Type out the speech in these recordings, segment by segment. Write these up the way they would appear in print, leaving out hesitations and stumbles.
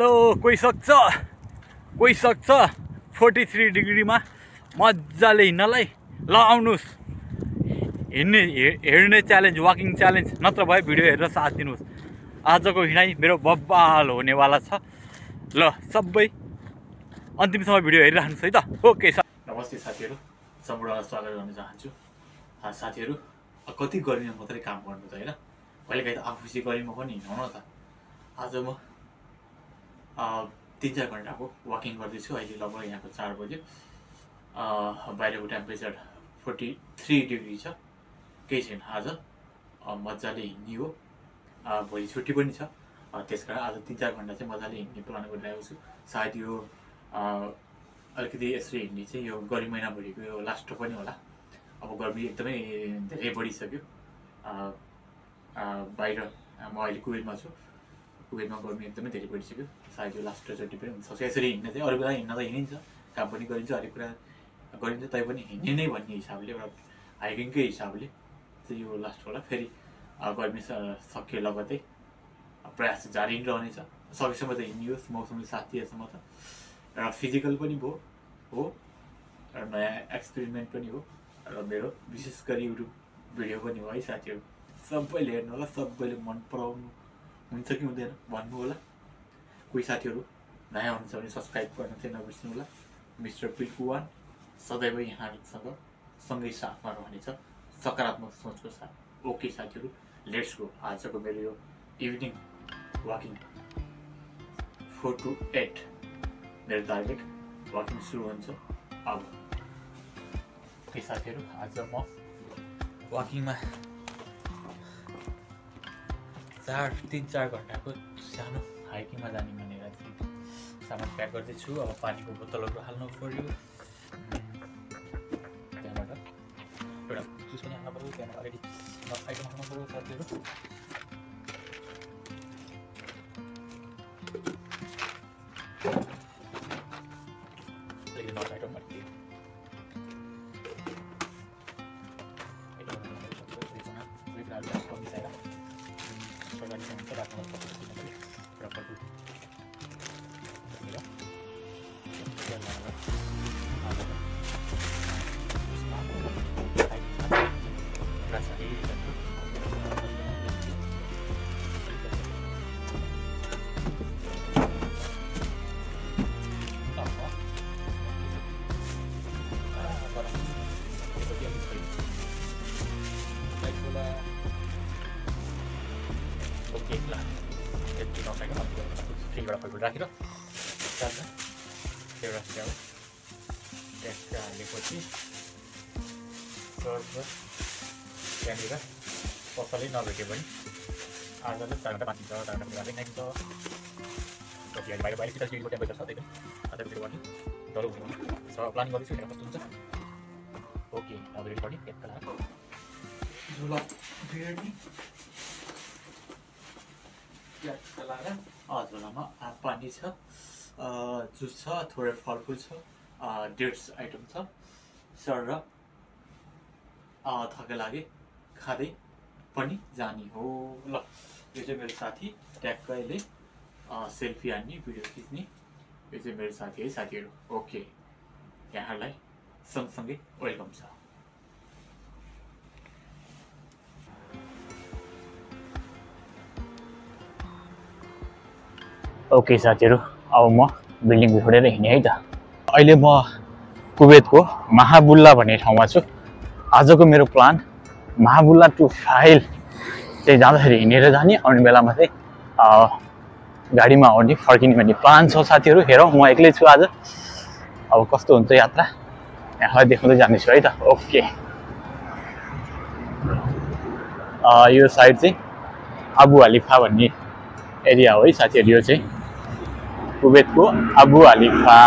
Hello कोही सक्छ 43 डिग्रीमा मजाले हिँड्नलाई ल आउनुस् हेर्ने च्यालेन्ज वाकिङ च्यालेन्ज नत्र भए भिडियो हेरेर साथ दिनुहोस्। आजको हिँडाइ मेरो बब्बाल हुनेवाला छ। ल सबै अन्तिमसम्म भिडियो हेरिराख्नुहोस् है त। ओके नमस्ते साथीहरू, सम्पूर्णलाई स्वागत गर्न चाहन्छु। साथीहरू कति गर्मीमा मात्रै काम गर्नु त होइन, कहिलेकाहीँ त आफूसी गर्मीमा पनि हिँडाउन त। आज म 3-4 घन्टाको वाकिङ गर्दैछु। अहिले लगभग यहाँको 4 बज्यो। बाहिरको टेम्परेचर 43 डिग्री छ। केही छैन, आज मजाले हिँड्ने हो। भोलि छुट्टी पनि छ, त्यसकारण आज 3-4 घन्टा चाहिँ मजाले हिँड्ने प्लान गरिरहेको छु। सायद यो अलिकति यसरी हिँड्ने चाहिँ यो गर्मी महिनाभरिको यो लास्ट पनि होला। अब गर्मी एकदमै धेरै बढिसक्यो। बाहिर म अहिले कुवेतमा छु। कुवेतमा गर्मी एकदमै धेरै बढिसक्यो। सायद यो लास्टचोटि पनि हुनसक्छ। यसरी हिँड्ने चाहिँ अरू बेला हिँड्न त हिँडिन्छ, काम पनि गरिन्छ, हरेक कुरा गरिन्छ, तैपनि हिँड्ने नै भन्ने हिसाबले एउटा हाइकिङकै हिसाबले चाहिँ यो लास्ट होला। फेरि गर्मी सकियो लगतै प्रयास जारी नै रहनेछ। सकेसम्म त हिँडियोस्, मौसमले साथ दिएसम्म त। एउटा फिजिकल पनि भयो हो, एउटा नयाँ एक्सपेरिमेन्ट पनि हो, र मेरो विशेष गरी युट्युब भिडियो पनि हो है साथीहरू। सबैले हेर्नु होला, सबैले मन पराउनु हुन्छ कि हुँदैन भन्नु होला। कोही साथीहरू नयाँ हुनुहुन्छ भने सब्सक्राइब गर्न चाहिँ नबिर्सिनु होला। मिस्टर पिल्कु वान सदैव यहाँहरूसँग सँगै साथमा रहनेछ, सकारात्मक सोचको साथ। ओके साथीहरू, लेट्स गो। आजको मेरो यो इभिनिङ वाकिङ 4 to 8 मेरो टार्गेट वाकिङ सुरु हुन्छ अब। ओके साथीहरू, आज म वाकिङमा 3-4 घन्टाको सानो हाइकिङमा जाने भनेर चाहिँ सामान प्याक गर्दैछु। अब पानीको बोतलहरू हाल्नु पऱ्यो, त्यहाँबाट एउटा जुस पनि हाल्नु पऱ्यो, त्यहाँबाट अलिकति नट आइटम हाल्नु पऱ्यो साथीहरू। अलिकति नट आइटम राखेर एउटा च्याउ ट्याक्क हालेपछि त्यहाँनिर पसलै नभेट्यो भने आजले 4 घन्टा बाँचिन्छ। 4 घन्टा पनि नाइन्छ। अहिले बाहिर सिधा सिडीको टेम्परेचर छ, त्यही पनि आधातिर गर्ने डर हुनु छ। प्लानिङ गर्दैछु, हेरेर कस्तो हुन्छ। ओके अब रेडी गर्ने ट्याक्क लगाएर झोलामा पानी छ, जुस छ, थोरै फलफुल छ, डेट्स आइटम छ, सर र थके लागे खाँदै पनि जाने हो। ल यो चाहिँ मेरो साथी, ट्याक्क अहिले सेल्फी हान्ने, भिडियो खिच्ने, यो चाहिँ मेरो साथी है साथीहरू। ओके, यहाँहरूलाई सँगसँगै वेलकम छ। ओके साथीहरू, अब म बिल्डिङ छोडेर हिँडेँ है त। अहिले म कुवेतको महाबुल्ला भन्ने ठाउँमा छु। आजको मेरो प्लान महाबुल्ला टु फाइल चाहिँ जाँदाखेरि हिँडेर जाने, आउने बेलामा चाहिँ गाडीमा आउने फर्किने भन्ने प्लान छ साथीहरू। हेरौँ, म एक्लै छु आज, अब कस्तो हुन्छ यात्रा यहाँलाई देखाउँदै जानेछु है त। ओके, यो साइड चाहिँ अबु हलिफा भन्ने एरिया हो है साथीहरू। यो चाहिँ कुवेतको अबु हलिफा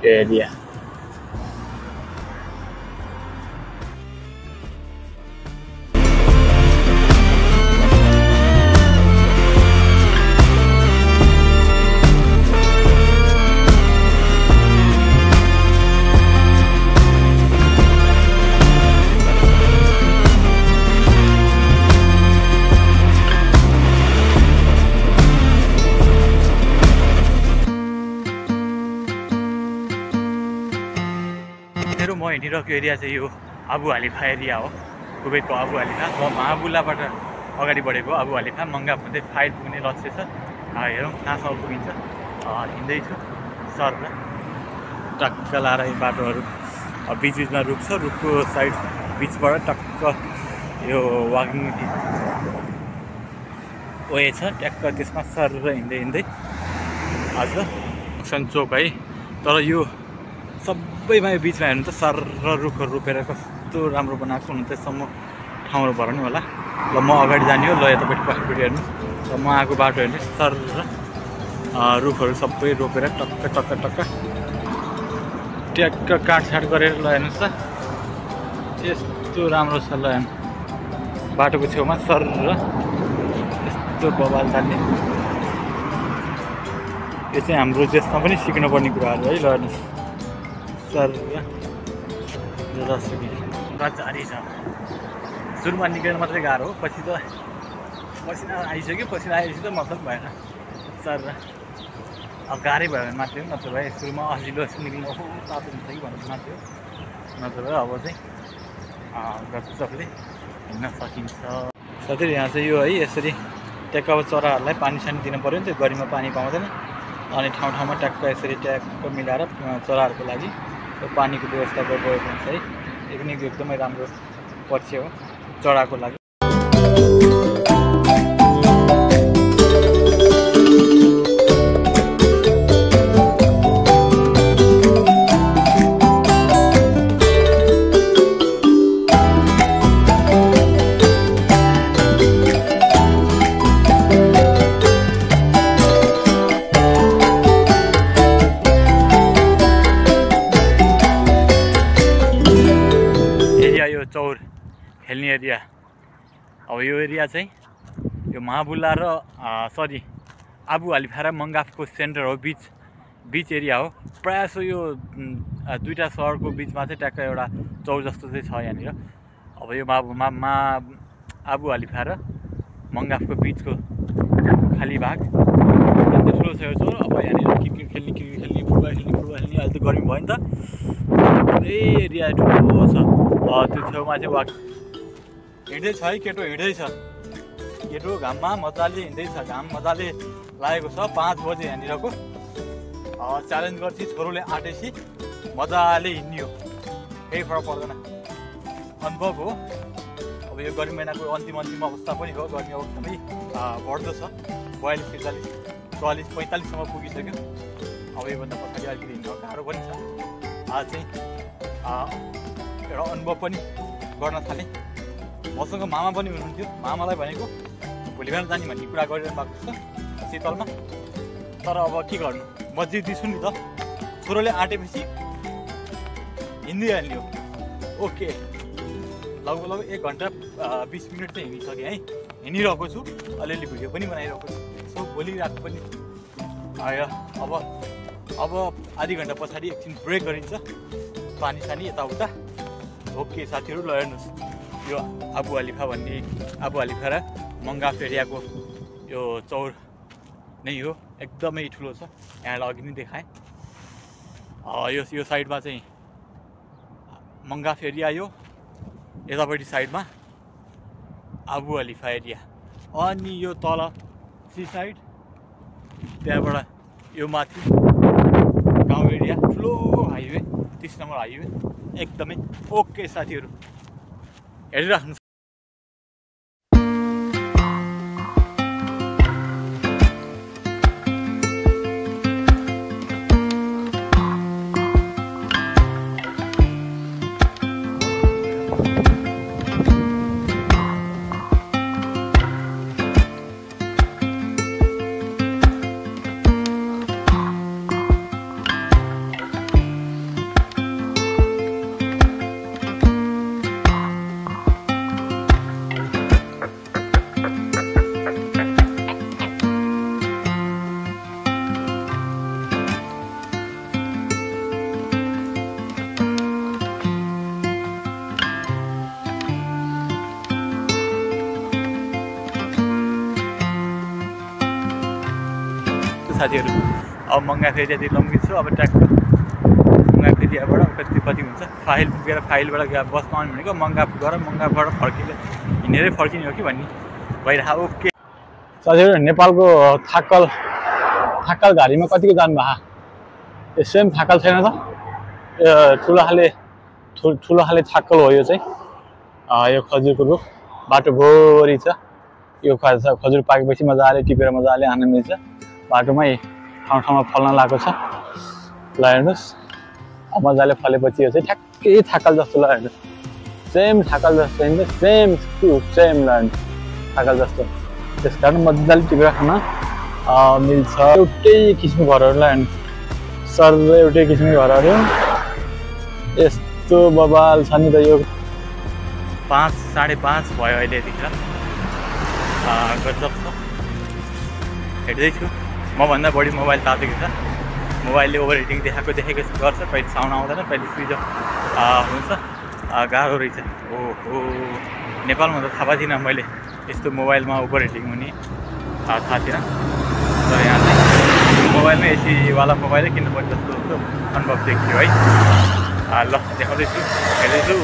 एरिया। हिँडिरहेको एरिया चाहिँ यो अबु हलिफा एरिया हो, कुवेतको अबु हलिफा। र महाबुल्लाबाट अगाडि बढेको अबु हलिफा मङ्गाफ हुँदै फाइल पुग्ने लक्ष्य छ। हेरौँ कहाँसम्म पुगिन्छ। हिँड्दैछु सर टक्क लाएर यो बाटोहरू बिचबिचमा रुख छ, रुखको साइड बिचबाट टक्क यो वाकिङ वे छ, ट्याक्क त्यसमा सर हिँड्दै हजुर सन्चोक है। तर यो सबैमा यो बिचमा हेर्नु त सर र रुखहरू रोपेर कस्तो राम्रो बनाएको हुनु, त्यसम्म ठाउँहरू भर्नु होला। ल म अगाडि जाने हो, ल यतापट्टि पछिपट्टि हेर्नु। र म आएको बाटो हेर्नु, सर र रुखहरू सबै रोपेर टक्क टक्क टक्क ट्याक्क काटछाट गरेर ल हेर्नुहोस् त, यस्तो राम्रो छ। ल हेर्नु बाटोको छेउमा सर र यस्तो बबाल चाल्ने, यो चाहिँ हाम्रो देशमा पनि सिक्नुपर्ने कुराहरू है। ल हेर्नुहोस् सर र जारी छ। सुरुमा निक्लेर मात्रै गाह्रो हो, पछि त पसिना आइसक्यो, पसिना आएपछि त मतलब भएन सर। अब गाह्रै भयो भने मात्रै हो, नत्र भए सुरुमा असिलो निक्लिनु ओहो तातो हुन्छ कि भन्नु मात्रै हो, नत्र भए अब चाहिँ गजबले हिँड्न सकिन्छ। साथै यहाँ चाहिँ यो है यसरी ट्याक्क अब चराहरूलाई पानी सानी दिनु पऱ्यो नि, त्यो गरीमा पानी पाउँदैन। अनि ठाउँ ठाउँमा ट्याक्क यसरी ट्याक्क मिलाएर चराहरूको लागि पानीको व्यवस्था गरिरहेको हुन्छ है। यो पनि एकदमै राम्रो पक्ष हो चराको लागि। चौर खेल्ने एरिया। अब यो एरिया चाहिँ यो महाबुल्ला र अबु हलिफा र मङ्गाफको सेन्टर हो, बिच एरिया हो। प्रायः जसो यो दुईवटा सहरको बिचमा चाहिँ ट्याक्क एउटा चौर जस्तो चाहिँ छ यहाँनिर। अब यो अबु हलिफा र मङ्गाफको बिचको खाली भाग त्यति ठुलो छ यो चौर। अब यहाँनिर क्रिकेट खेल्ने फुटबल खेल्ने अहिले त गर्मी भयो नि त, पुरै एरिया ठुलो छ। त्यो छेउमा चाहिँ हिँड्दैछ है केटो, हिँड्दैछ केटो घाममा मजाले हिँड्दैछ। घाम मजाले लागेको छ, 5 बजे यहाँनिरको। च्यालेन्ज गर्छ छोरोले आँटेपछि मजाले हिँड्ने हो, केही फरक पर्दैन, अनुभव हो। अब यो गर्मी महिनाको अन्तिम अवस्था पनि हो, गर्मी एकदमै बढ्दो छ, 42, 43, 44, 45सम्म पुगिसक्यो। अब योभन्दा पछाडि अलिकति हिँड्न गाह्रो पनि छ। आज चाहिँ एउटा अनुभव पनि गर्न थालेँ। मसँग मामा पनि हुनुहुन्थ्यो, मामालाई भनेको भोलि बिहान जाने भन्ने कुरा गरिरहनु भएको छ शीतलमा। तर अब के गर्नु, म जित्दैछु नि त, छोरोले आँटेपछि हिँडिहाल्ने हो। ओके लगभग 1 घन्टा 20 मिनट चाहिँ हिँडिसकेँ है, हिँडिरहेको छु, अलिअलि भिडियो पनि बनाइरहेको छु, सो बोलिरहेको पनि आयो। अब आधी घन्टा पछाडि एकछिन ब्रेक गरिन्छ, पानी सानी यताउता। ओके साथीहरू, ल हेर्नुहोस् यो अबु हलिफा र मङ्गाफ एरियाको यो चौर नै हो, एकदमै ठुलो छ। यहाँलाई अघि नै देखाएँ। यो साइडमा चाहिँ मङ्गाफ एरिया, यो यतापट्टि साइडमा अबु हलिफा एरिया, अनि यो तल सी साइड, त्यहाँबाट यो माथि गाउँ एरिया, ठुलो हाइवे 30 नम्बर हाइवे एकदमै। ओके साथीहरू हेरिराख्नु। साथीहरू अब मङ्गाफ एरियातिर लम्किन्छु। अब ट्याक्क मङ्गाफ एरियाबाट कति हुन्छ फाइल पुगेर फाइलबाट बसमा आउनु भनेको मङ्गा गएर मङ्गाबाट हिँडेरै फर्किने हो कि भन्ने भइरहेको। ओके साथीहरू नेपालको थाकल घारीमा कतिको जानु भएको यसै पनि थाकल छैन त ठुलो खाले थाकल हो यो चाहिँ यो खजुरको रुख बाटो भोरी छ यो खजुर पाकेपछि मजाले टिपेर मजाले खान मिल्छ बाटोमै ठाउँ फल्न लागेको छ ल हेर्नुहोस् मजाले फलेपछि यो चाहिँ ठ्याक्कै थाकल जस्तो ल हेर्नुहोस् सेम थाकल जस्तो सेम ल थाकल जस्तो त्यस कारण मजाले टिपेर खान मिल्छ। एउटै किसिमको घरहरू ल हेर्नु सर एउटै किसिमको घरहरू यस्तो बबाल छ नि त यो 5 साढे 5 भयो अहिले यतिखेर गजब छ हेर्दैछु मभन्दा बढी मोबाइल तातेको छ मोबाइलले ओभर हिटिङ देखेको गर्छ कहिले साउन्ड आउँदैन कहिले स्विच अफ हुन्छ गाह्रो रहेछ ओहो नेपालमा त थाहा थिएन मैले यस्तो मोबाइलमा ओभर हिटिङ हुने थाहा थिएन तर यहाँ चाहिँ मोबाइलमै एसीवाला मोबाइलै किन्नुपर्छ जस्तो अनुभव देखियो है ल देखाउँदैछु हेर्दैछु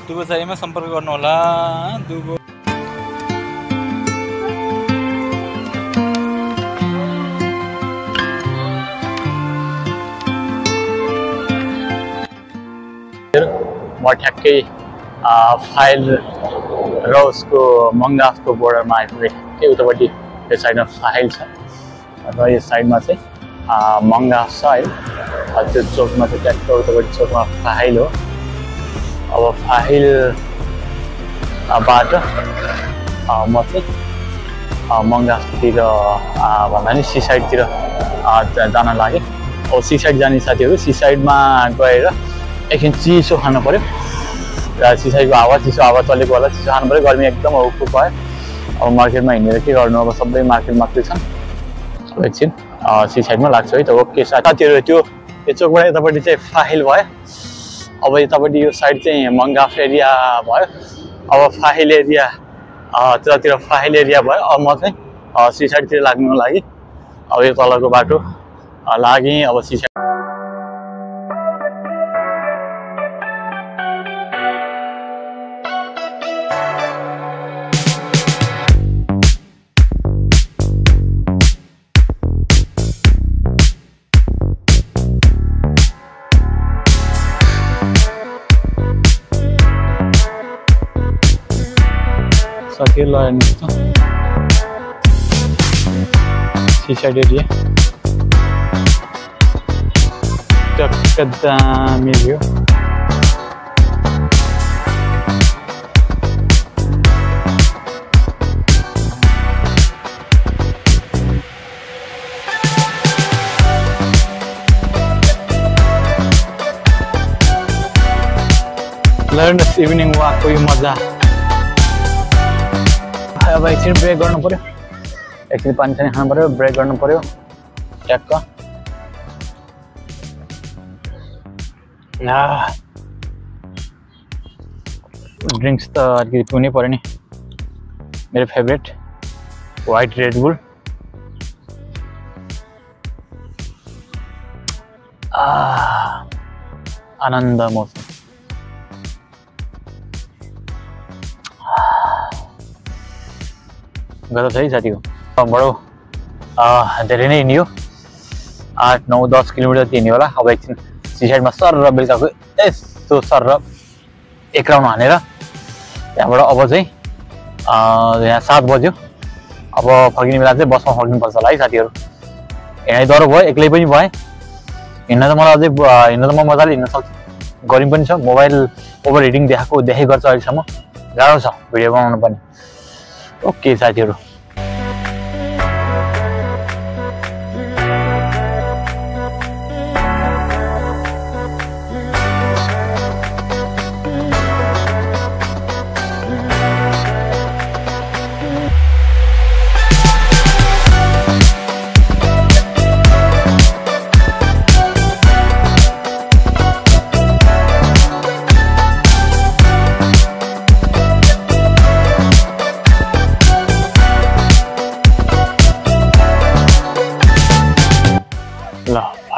दुबो चाहिएमा सम्पर्क गर्नु होला दुबो म ठ्याक्कै फाइल र उसको मङ्गाफको बोर्डरमा आइपुगेँ के उतापट्टि यो साइडमा फाइल छ र यो साइडमा चाहिँ मङ्गाफ छ है त्यो चोकमा चाहिँ ट्याक्क उतापट्टि चोकमा फाइल हो अब फाइलबाट म चाहिँ मङ्गाफतिर भन्दा नि सी साइडतिर जान लागेँ अब सी साइड जाने साथीहरू सी साइडमा गएर एकछिन चिसो खानु पऱ्यो र सी साइडको चिसो हावा चलेको होला चिसो खानु पऱ्यो गर्मी एकदम हुक भयो अब मार्केटमा हिँडेर के गर्नु अब सबै मार्केट मात्रै छन् अब एकछिन सी साइडमा लाग्छ है त ओके साथीहरू त्यो चोकबाट यतापट्टि चाहिँ फाइल भयो अब यतापट्टि यो साइड चाहिँ मङ्गाफ एरिया भयो अब फाइल एरिया त्यतातिर फाइल एरिया भयो अब म चाहिँ सी साइडतिर लाग्नुको लागि अब यो तलको बाटो लागेँ अब सी साइड साथीहरू ल हेर्नुहोस् त सी साइड एरिया टक्क दामी भ्यू ल हेर्नुहोस् इभिनिङ वाकको यो मजा अब एकछिन ब्रेक गर्नु पर्यो एकछिन पानी सानी खानु पर्यो ब्रेक गर्नु पर्यो ट्याक्क ड्रिङ्क्स त अलिकति पिउनै पर्यो नि मेरो फेभरेट व्हाइट रेड बुल आनन्द मौसम गजब छ है साथीको बडो धेरै नै हिँड्यो 8, 9, 10 किलोमिटर हिँड्यो होला अब एकछिन सी साइडमा सर र बेलुकाको यस्तो सर र एक राउन्ड हानेर त्यहाँबाट अब चाहिँ यहाँ 7 बज्यो अब फर्किने बेला चाहिँ बसमा फर्किनुपर्छ होला है साथीहरू हिँडाइ डह्रो भयो एक्लै पनि भएँ हिँड्न त मलाई अझै हिँड्न त म मजाले हिँड्न सक्छु गर्मी पनि छ मोबाइल ओभर हिटिङ देखेको गर्छ अहिलेसम्म गाह्रो छ भिडियो बनाउनु पनि ओके साथीहरू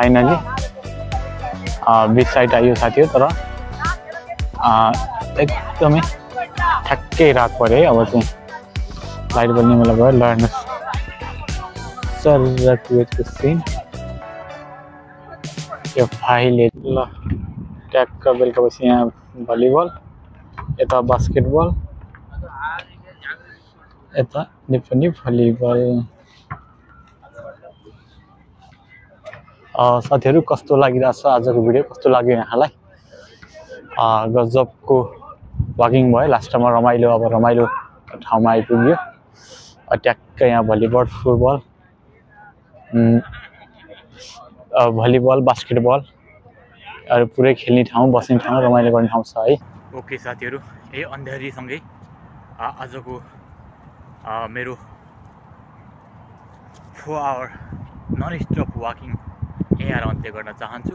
फाइनली बिच साइड आयो साथीहरु तर एकदमै ठ्याक्कै रात पर्यो है। अब चाहिँ लाइट बल्ने बेला भयो। ल हेर्नुहोस् सर कुवेतको सिन यो फाइल ल ट्याक्क बेलुकापछि यहाँ भलिबल यता बास्केटबल यता पनि भलिबल। साथीहरु कस्तो लागिरहेछ आजको भिडियो कस्तो लाग्यो यहाँलाई? गजबको वाकिङ भयो लास्टमा रमाइलो। अब रमाइलो ठाउँमा आइपुग्यो। ट्याक्क यहाँ भलिबल फुटबल भलिबल बास्केटबल अरु पुरै खेल्ने ठाउँ बस्ने ठाउँ रमाइलो गर्ने ठाउँ छ है। ओके साथीहरु यही अन्धेरीसँगै आजको मेरो 4 आवर नन स्टप वाकिङ यहाँ अन्त्य गर्न चाहन्छु।